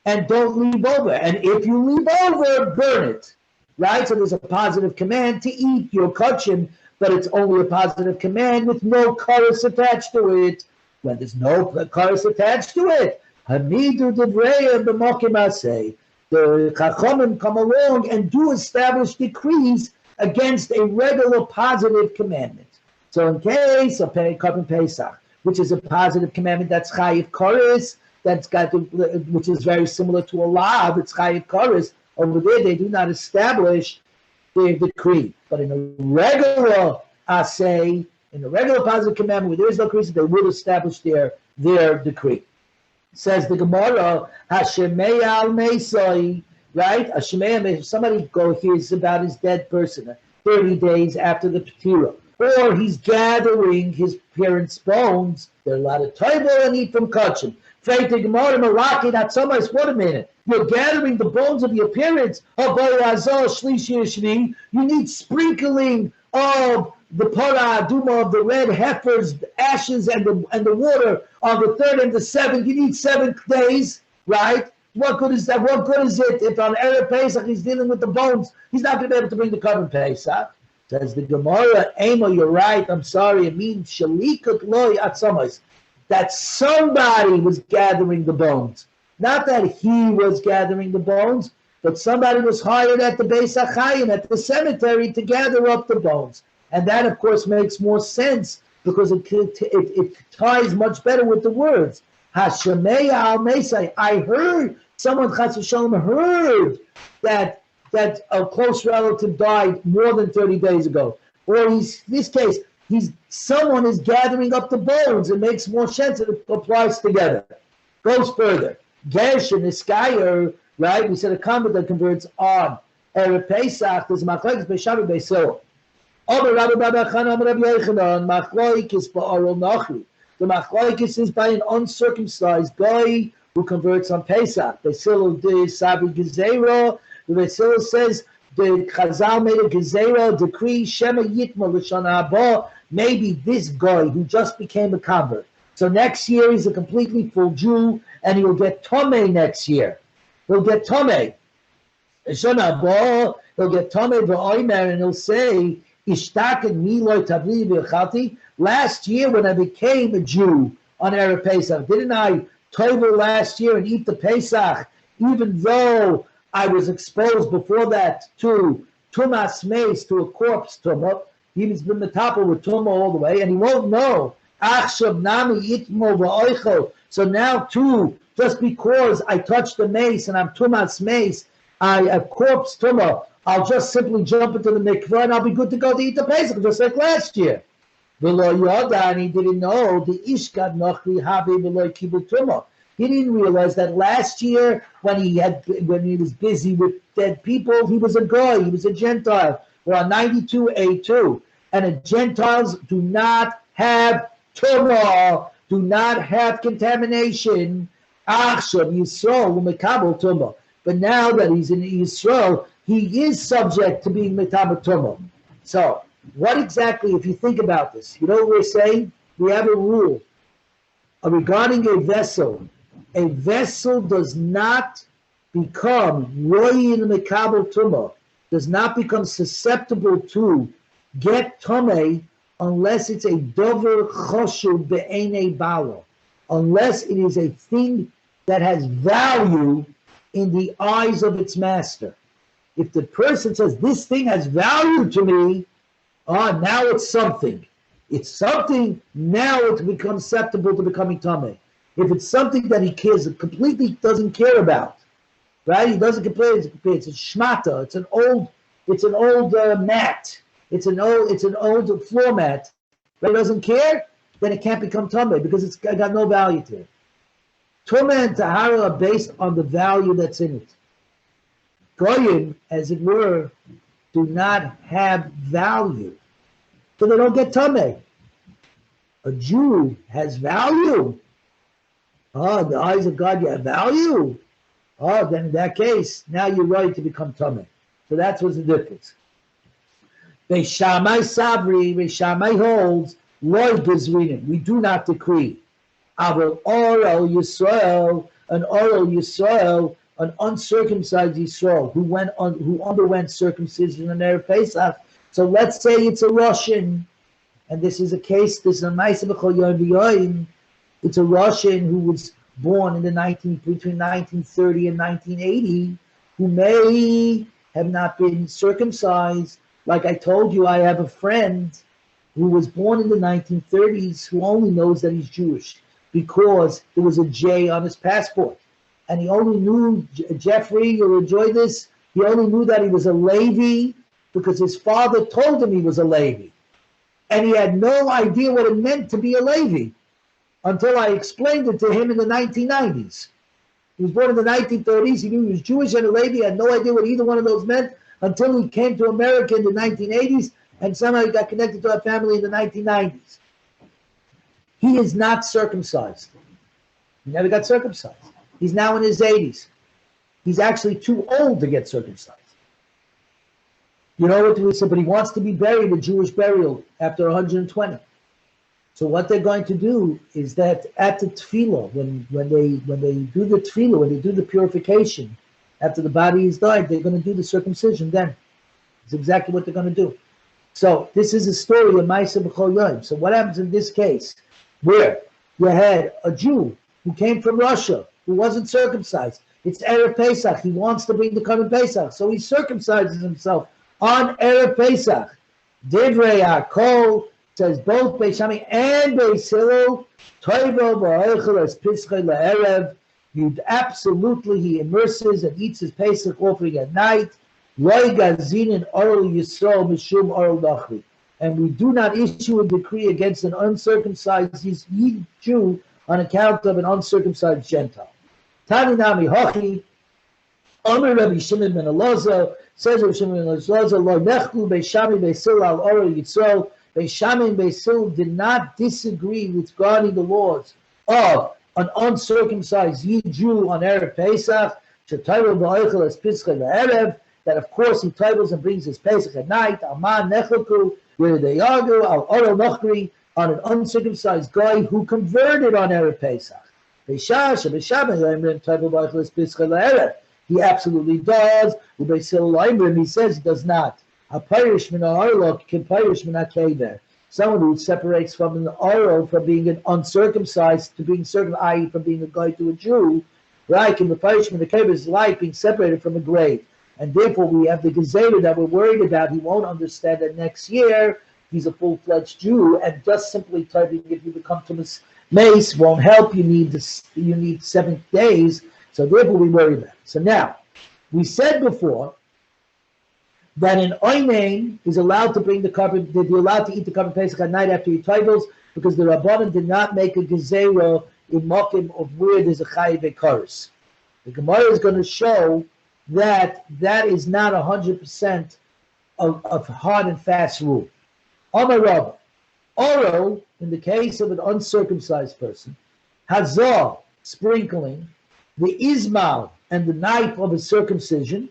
and don't leave over. And if you leave over, burn it. Right? So there's a positive command to eat your kachim, but it's only a positive command with no chorus attached to it. When there's no chorus attached to it, Hamidu Devreya b'mokim aseh. The Chachamim come along and do establish decrees against a regular positive commandment. So in case of Korban Pesach, which is a positive commandment, that's Chayiv Koris, which is very similar to a law, it's Chayiv Koris. Over there, they do not establish their decree. But in a regular assay, in a regular positive commandment where there is no decree, they will establish their decree. Says the Gemara, Hashemei al Meisai, right? Hashemei, somebody hears about his dead person 30 days after the Petira, or he's gathering his parents' bones, they're allowed to toivel and eat from kachim. Faith the Gemara Meraki, not so much. Wait a minute, you're gathering the bones of your parents. You need sprinkling of the parah aduma, of the red heifer's ashes and the water on the 3rd and the 7th. You need 7 days, right? What good is that? What good is it if on Erev Pesach he's dealing with the bones? He's not going to be able to bring the Korban Pesach. Says the Gemara, Amo, you're right. I'm sorry. It means shalikut loy atzamas, that somebody was gathering the bones. Not that he was gathering the bones, but somebody was hired at the Beis HaChayim, at the cemetery, to gather up the bones. And that, of course, makes more sense because it ties much better with the words. Hashemei al Mesai. I heard someone, Chas v'Shalom, heard that a close relative died more than 30 days ago. Or in this case, someone is gathering up the bones. It makes more sense. It applies together. Goes further. Gersh and Iskayer, right? We said a comment that converts on Erev Pesach. There's Machlokes Beishav Beisol. The Machlokes is by an uncircumcised guy who converts on Pesach. Beisil de Sabi Gezerah. The Beisil says the Chazal made a Gezerah decree Shema Yitma L'Shana Haba. Maybe this guy who just became a convert. So next year he's a completely full Jew, and he'll get Tomei next year. He'll get Tomei. L'Shana Haba. He'll get Tomei v'Oimer, and he'll say, last year when I became a Jew on Erev Pesach, didn't I toivel last year and eat the Pesach, even though I was exposed before that to Tumas Meis, to a corpse Tumah? He's been metapel with Tumah all the way, and he won't know. So now too, just because I touched the mace and I'm Tumas Meis, I have corpse Tumah, I'll just simply jump into the mikveh and I'll be good to go to eat the Pesach, just like last year. And he didn't know the Ishkad Nochri Habi V'lo Kibul Tumah. He didn't realize that last year when he was busy with dead people, he was a goy, he was a Gentile. We're on 92A2. And the Gentiles do not have tumah, do not have contamination. Achshav Yisrael umekabel tumah. But now that he's in Yisrael, he is subject to being metabel tumah. So, what exactly, if you think about this, you know what we're saying? We have a rule regarding a vessel. A vessel does not become royin mekabel tumah, does not become susceptible to get tumah unless it's a dover choshev be'enei balo, unless it is a thing that has value in the eyes of its master. If the person says, this thing has value to me, now it's something. It's something, now it becomes susceptible to becoming tumah. If it's something that he cares, completely doesn't care about, right? He doesn't complain. It's a shmata. It's an old mat. It's an old floor mat. But he doesn't care, then it can't become tumah because it's got no value to it. Tumah and tahara are based on the value that's in it. Goyim, as it were, do not have value, so they don't get tumah. A Jew has value. In the eyes of God, you have value. Then in that case, now you're right to become tumah. So that's what's the difference. Beis Shammai Sabri, Beis Shammai holds, Loi Gezrinim, we do not decree. Aval Oral Yisrael, an uncircumcised Yisrael who underwent circumcision on Erev Pesach. So let's say it's a Russian, and this is a case. This is a Ma'aseh B'chol Yom V'Yoyim. It's a Russian who was born in between 1930 and 1980, who may have not been circumcised. Like I told you, I have a friend who was born in the 1930s who only knows that he's Jewish because there was a J on his passport. And he only knew, Jeffrey, you'll enjoy this, he only knew that he was a Levi because his father told him he was a Levi. And he had no idea what it meant to be a Levi until I explained it to him in the 1990s. He was born in the 1930s, he knew he was Jewish and a Levi, he had no idea what either one of those meant until he came to America in the 1980s and somehow he got connected to our family in the 1990s. He is not circumcised. He never got circumcised. He's now in his 80s. He's actually too old to get circumcised. You know what we said? But he wants to be buried a Jewish burial after 120. So what they're going to do is that at the tefillah, when they do the tefillah, when they do the purification, after the body is died, they're going to do the circumcision then. It's exactly what they're going to do. So this is a story of Ma'aseh B'chol Yom. So what happens in this case, where you had a Jew who came from Russia, who wasn't circumcised? It's Erev Pesach. He wants to bring the Korban Pesach, so he circumcises himself on Erev Pesach. Divrei HaKol says both Beis Shammai and Beis Hillel, Toivo v'oichel es pischei la'erev. Absolutely, he immerses and eats his Pesach offering at night. Loi gazinin oral Yisrael mishum oral nachri. And we do not issue a decree against an uncircumcised Jew on account of an uncircumcised Gentile. Tani nami hochi, Omer Rabbi Shimon ben Elazar, says Rabbi Shimon ben Elazar, Lo nechlu Beis Shammai Beis Hillel al oral Yisrael. Beis Shammai and Beis Hillel did not disagree regarding the laws of an uncircumcised Jew on Erev Pesach, Shetayvel v'oichel es pischei la'erev, that of course he titles and brings his Pesach at night, Alman Nechleku, where they argue, Al Oro Nochri, on an uncircumcised guy who converted on Erev Pesach. He absolutely does. He says he does not. Someone who separates from an Oro, from being an uncircumcised to being circumcised, i.e. from being a guy to a Jew, right? In the punishment, the Kever is like being separated from a grave. And therefore we have the Gezerah that we're worried about. He won't understand that next year he's a full-fledged Jew, and just simply typing if you become Tumas Mace won't help. You need 7 days. So therefore we worry about it. So now, we said before that an Oinain is allowed to bring the carbon, that you're allowed to eat the carbon Pesach at night after he titles, because the Rabbanan did not make a Gezerah in Mokim of where there's a Chayiv Ekaris. The Gemara is going to show that is not 100% a hard and fast rule. Amar Oro, in the case of an uncircumcised person, Hazah, sprinkling, the Ismail, and the knife of a circumcision,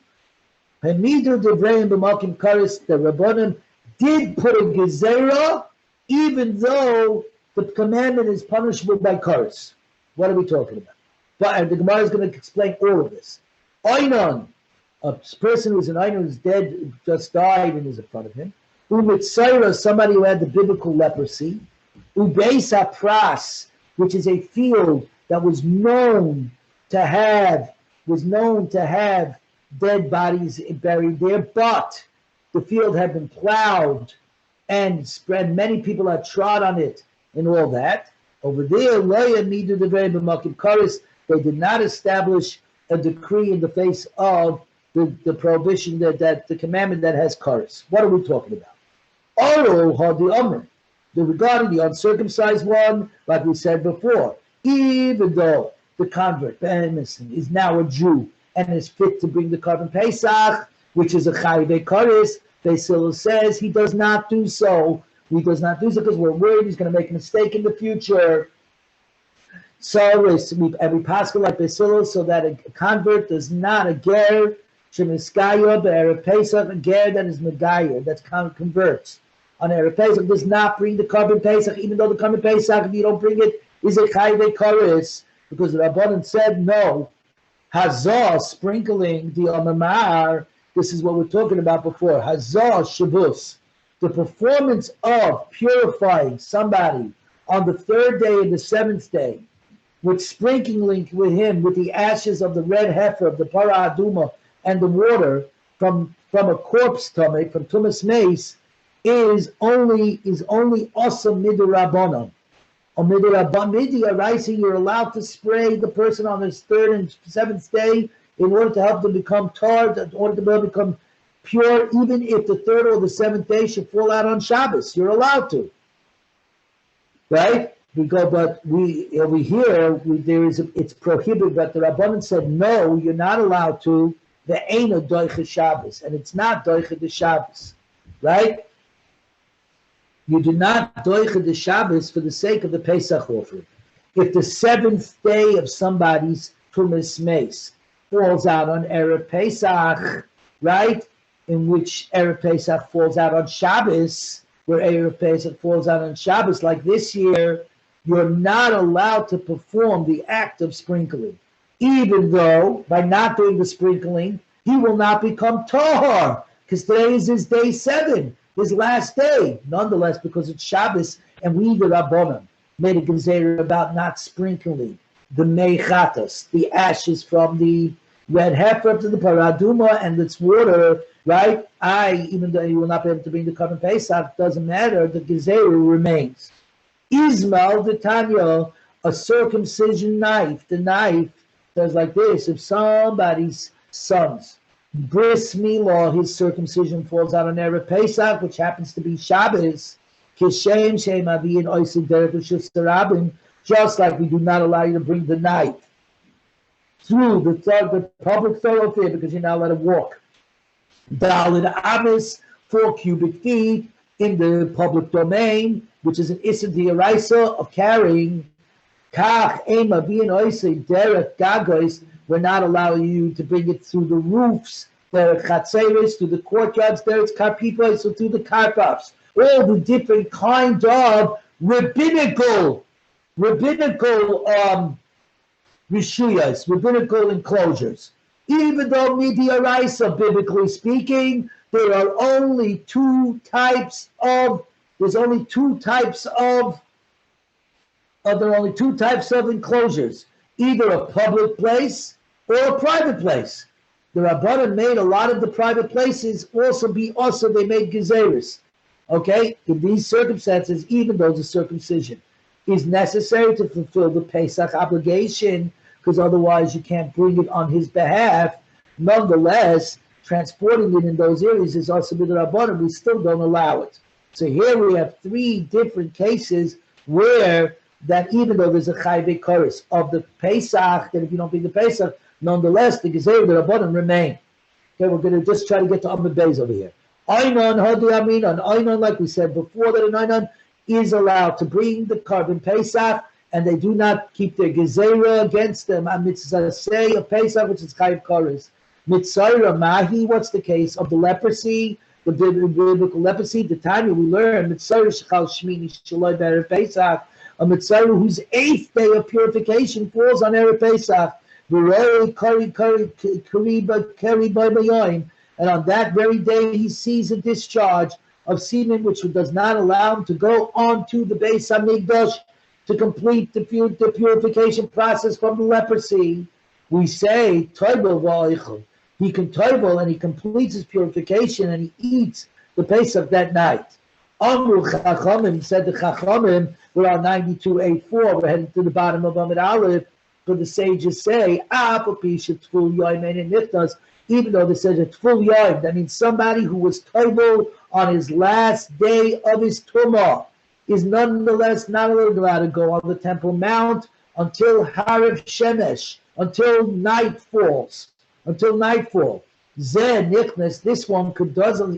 Hamidu Devreim B'Makim Karis, the Rabbanim did put a gezerah, even though the commandment is punishable by karis. What are we talking about? But the Gemara is going to explain all of this. Einon, a person who's an Einon who's dead, just died, and is in front of him. Umitzaira, somebody who had the biblical leprosy. Ubeis Pras, which is a field that was known to have dead bodies buried there, but the field had been plowed and spread. Many people had trod on it and all that. Over there, they did not establish a decree in the face of the prohibition that the commandment that has kares. What are we talking about? Regarding the uncircumcised one, like we said before, even though the convert is now a Jew and is fit to bring the carbon Pesach, which is a Chayve Karis, Beis Hillel says he does not do so. He does not do so because we're worried he's going to make a mistake in the future. So we pass like Beis Hillel, so that a convert does not, a ger shemiskaya be'erev Pesach, a ger that is megayer, that converts on erev Pesach, does not bring the carbon Pesach, even though the carbon Pesach, if you don't bring it, is a Chayve Karis, because the Rabbanan said no. Hazah, sprinkling the Amamar, this is what we're talking about before. Hazah Shabbos, the performance of purifying somebody on the third day and the seventh day, with sprinkling with him with the ashes of the red heifer, of the para aduma, and the water from a corpse tummy, from tumas mace, is only awesome midirabanan. Or midirabanan, you're allowed to spray the person on his third and seventh day in order to help them become tar, in order to become pure, even if the third or the seventh day should fall out on Shabbos. You're allowed to. Right? It's prohibited, but the Rabbanan said, no, you're not allowed to. The ain't a doicha Shabbos, and it's not doicha the Shabbos. Right? You do not doicha the Shabbos for the sake of the Pesach offering. If the seventh day of somebody's tumas mace falls out on Erev Pesach, right? In which Erev Pesach falls out on Shabbos, where Erev Pesach falls out on Shabbos, like this year, you're not allowed to perform the act of sprinkling. Even though, by not doing the sprinkling, he will not become tahor, because today is his day 7, his last day. Nonetheless, because it's Shabbos, and we, the Rabbanan, made a gezerah about not sprinkling the meichatas, the ashes from the red heifer to the paraduma and its water, right? Even though you will not be able to bring the carbon Pesach, doesn't matter, the gezerah remains. Ismail, the Tanya, a circumcision knife, the knife says like this: if somebody's son's bris milah, his circumcision falls out on Erev Pesach, which happens to be Shabbos, kishem shem aviyin oisid derech l'shusarabim, just like we do not allow you to bring the knife through the public thoroughfare because you're not allowed to walk. Dalid Amis, 4 cubic feet in the public domain, which is an Issa D'Oraisa of carrying. Kach Ema being Oisei Derek Gagos, we're not allowing you to bring it through the roofs, Derek Chatzeris, through the courtyards, Derek Karpipos, so through the karpafs. All the different kind of rabbinical rishuyas, rabbinical enclosures. Even though Midiaraisa, biblically speaking, there are only two types of enclosures, either a public place or a private place. The Rabbanan made a lot of the private places they made gezeris. Okay, in these circumstances, even though the circumcision is necessary to fulfill the Pesach obligation, because otherwise you can't bring it on his behalf, nonetheless, transporting it in those areas is also with the Rabbanan. We still don't allow it. So here we have 3 different cases where that even though there's a chayve kares of the Pesach, that if you don't bring the Pesach, nonetheless, the gezerah, the Rabbanan remain. Okay, we're going to just try to get to Amud Beis over here. Einon hadi aminon. Einon, like we said before, that an einon is allowed to bring the carbon Pesach, and they do not keep their gezerah against them. A mitzvah say a Pesach, which is chayiv kares. Mitzvah mahi. What's the case of the leprosy? The biblical leprosy. The time we learn mitzvah shechal shmini shaloi be'erev Pesach. A mitzvah whose 8th day of purification falls on erev Pesach. And on that very day he sees a discharge of semen which does not allow him to go on to the Beis Hamikdash to complete the purification process from the leprosy. We say toibel v'oichel. He can toibel and he completes his purification and he eats the Pesach that night. Amru Chachamim, said the Chachamim, we're on 92.84, we're heading to the bottom of Amid Aleph, but the sages say, even though they said it's full yom, that means somebody who was toibel on his last day of his tumah is nonetheless not allowed to go on the Temple Mount until Harav Shemesh, until night falls, until nightfall. Zeh Nichnas, this one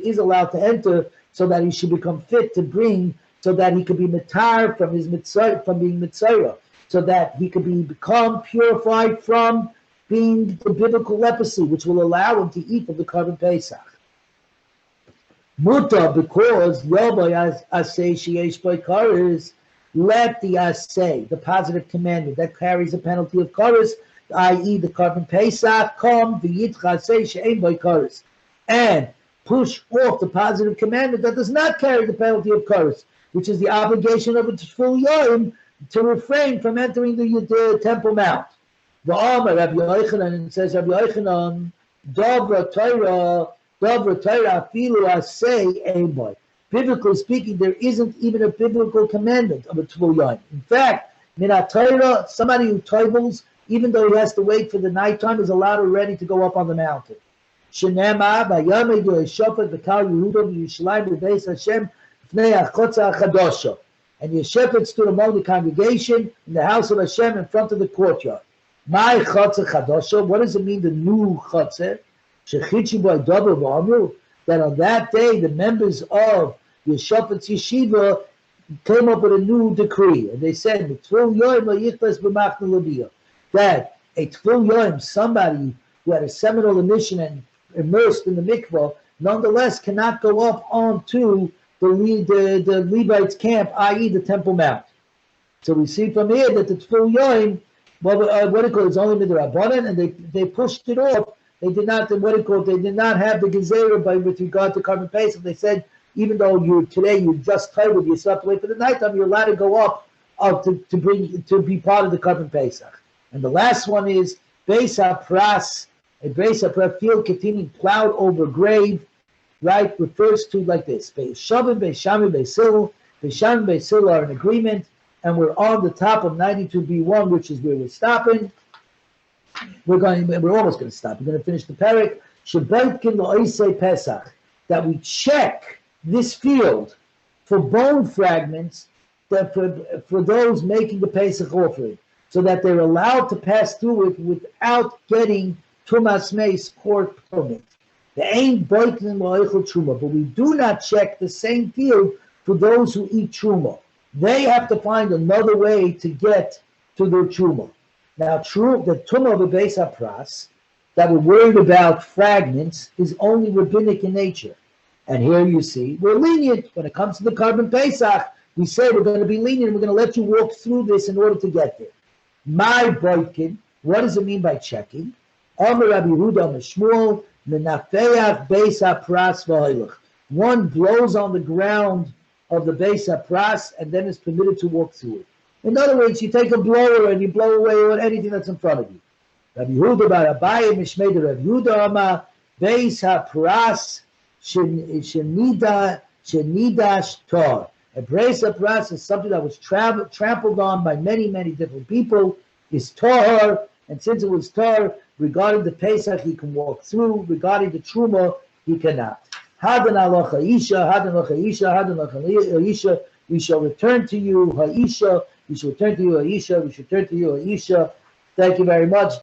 is allowed to enter so that he should become fit to bring, so that he could be mitar from his mitzvah, from being mitzvah, so that he could become purified from being the biblical leprosy, which will allow him to eat of the carbon Pesach. Muta, because Yomi asay sheyesh by kares, let the asay, the positive commandment that carries a penalty of kares, i.e. the carbon Pesach, come the yitcha asay she'ein by kares, and push off the positive commandment that does not carry the penalty of kares, which is the obligation of a full yom to refrain from entering the Temple Mount. The Amar Rabbi Yochanan, and it says Rabbi Yochanan, Dobra Torah afilu asay ein boy. Biblically speaking, there isn't even a biblical commandment of a tvul yom. In fact, minat Torah, somebody who toibels, even though he has to wait for the nighttime, is allowed already to go up on the mountain. Shenema v'yamedu Yeshafat v'kal Yehuda v'Yushalayim b'beis Hashem v'nei achotza chadosha. And Yeshafat stood among the congregation in the house of Hashem in front of the courtyard. My chotza chadosha. What does it mean? The new chotzer. Shechichi boy double v'amru. That on that day the members of Yeshafat's yeshiva came up with a new decree, and they said Tvul Yom Yichlas b'machna l'biyah, that a Tvul Yom, somebody who had a seminal emission and immersed in the mikvah, nonetheless cannot go up onto the Levites' camp, i.e. the Temple Mount. So we see from here that the Tvul Yom, what it called, is only midrabanan, and they pushed it off. They did not, they did not have the gezerah with regard to carbon Pesach. They said, even though you just told you still have to wait for the nighttime, you're allowed to go up to be part of the carbon Pesach. And the last one is Beis HaPras, a Beis HaPras field containing plowed over grave, right, refers to like this. Beis Shavim, Beis Shamim, Beis Hillel. Beis Shamim, Beis Hillel are in agreement, and we're on the top of 92b1, which is where we're stopping. We're almost going to stop. We're going to finish the parak. Shebeitkin lo'isei Pesach, that we check this field for bone fragments, that for those making the Pesach offering, so that they're allowed to pass through it without getting tumas meis court permit. They ain't boitin lo'eichel truma, but we do not check the same field for those who eat truma. They have to find another way to get to their truma. Now, the tumah of the Beis HaPras that we're worried about fragments is only rabbinic in nature. And here you see, we're lenient. When it comes to the carbon Pesach, we say we're going to be lenient. We're going to let you walk through this in order to get there. My boitkin, what does it mean by checking? Amar Rabbi Yehuda Mishmuel, Menafeach Beis HaPras v'hoilach. One blows on the ground of the Beis HaPras and then is permitted to walk through it. In other words, you take a blower and you blow away anything that's in front of you. Rabbi Yehuda bar Abaye Mishmei Rabbi Yehuda Amar Beis HaPras Shenidash Tor. A Beis HaPras is something that was trampled on by many, many different people. Is Tor, and since it was Tor, regarding the Pesach he can walk through. Regarding the Truma, he cannot. Hadan alocha Isha, Hadan alocha Isha, Hadan alocha Isha. We shall return to you, Ha'isha. We shall return to you, Ha'isha. We shall return to you, Ha'isha. Thank you very much.